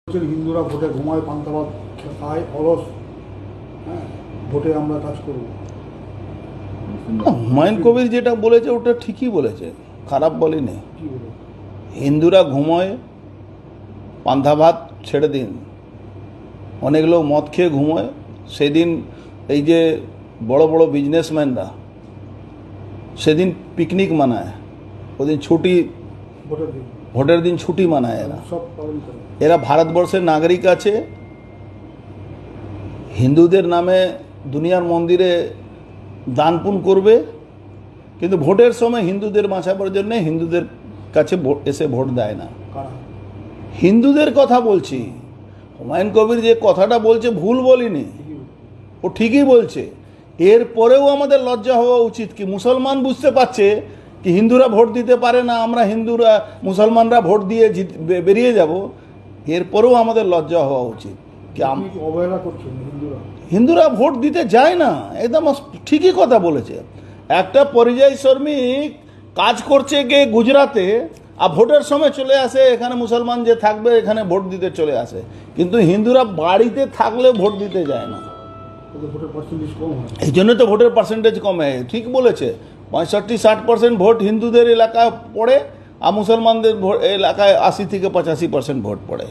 হিন্দুরা ভোটে ঘুমায়, পান্তা ভাত খায়, অলস। হ্যাঁ, ভোটে আমরা কাজ করব। হুমায়ুন কবির যেটা বলেছে ওটা ঠিকই বলেছে, খারাপ বলেনি। কি বলবো? হিন্দুরা ঘুমোয়, পান্তা ভাত ছেড়ে দিন। অনেক লোক মদ খেয়ে ঘুমোয়। সেদিন এই যে বড় বড় বিজনেসম্যানরা সেদিন পিকনিক মানায়, ওদিন ছুটি, ভোটের দিন ভোটের দিন ছুটি মানায়। এরা সব পালন করে। এরা ভারতবর্ষের নাগরিক আছে, হিন্দুদের নামে দুনিয়ার মন্দিরে দান পুণ্য করবে, কিন্তু ভোটের সময় হিন্দুদের বাঁচাবার জন্য হিন্দুদের কাছে এসে ভোট দেয় না। কারা? হিন্দুদের কথা বলছি। হুমায়ুন কবির যে কথাটা বলছে ভুল বলিনি, ও ঠিকই বলছে। এরপরেও আমাদের লজ্জা হওয়া উচিত কি মুসলমান বুঝতে পারছে কি হিন্দুরা ভোট দিতে পারে না, আমরা হিন্দুরা মুসলমানরা ভোট দিয়ে বেরিয়ে যাব, এরপরেও আমাদের লজ্জা হওয়া উচিত কি আপনি কি অবহেলা করছেন হিন্দুরা? হিন্দুরা ভোট দিতে যায় না। একদম ঠিকই কথা বলেছে। একটা পরিযায়ী শ্রমিক কাজ করছে গিয়ে গুজরাতে, আর ভোটের সময় চলে আসে এখানে, মুসলমান যে থাকবে এখানে ভোট দিতে চলে আসে, কিন্তু হিন্দুরা বাড়িতে থাকলেও ভোট দিতে যায় না। ওদের ভোটের পার্সেন্টেজ কম হয়। এই জন্য তো ভোটের পার্সেন্টেজ কমে। ঠিক বলেছে, 65-60% ভোট হিন্দুদের এলাকায় পড়ে, আর মুসলমানদের এলাকায় 80 থেকে 85% ভোট পড়ে।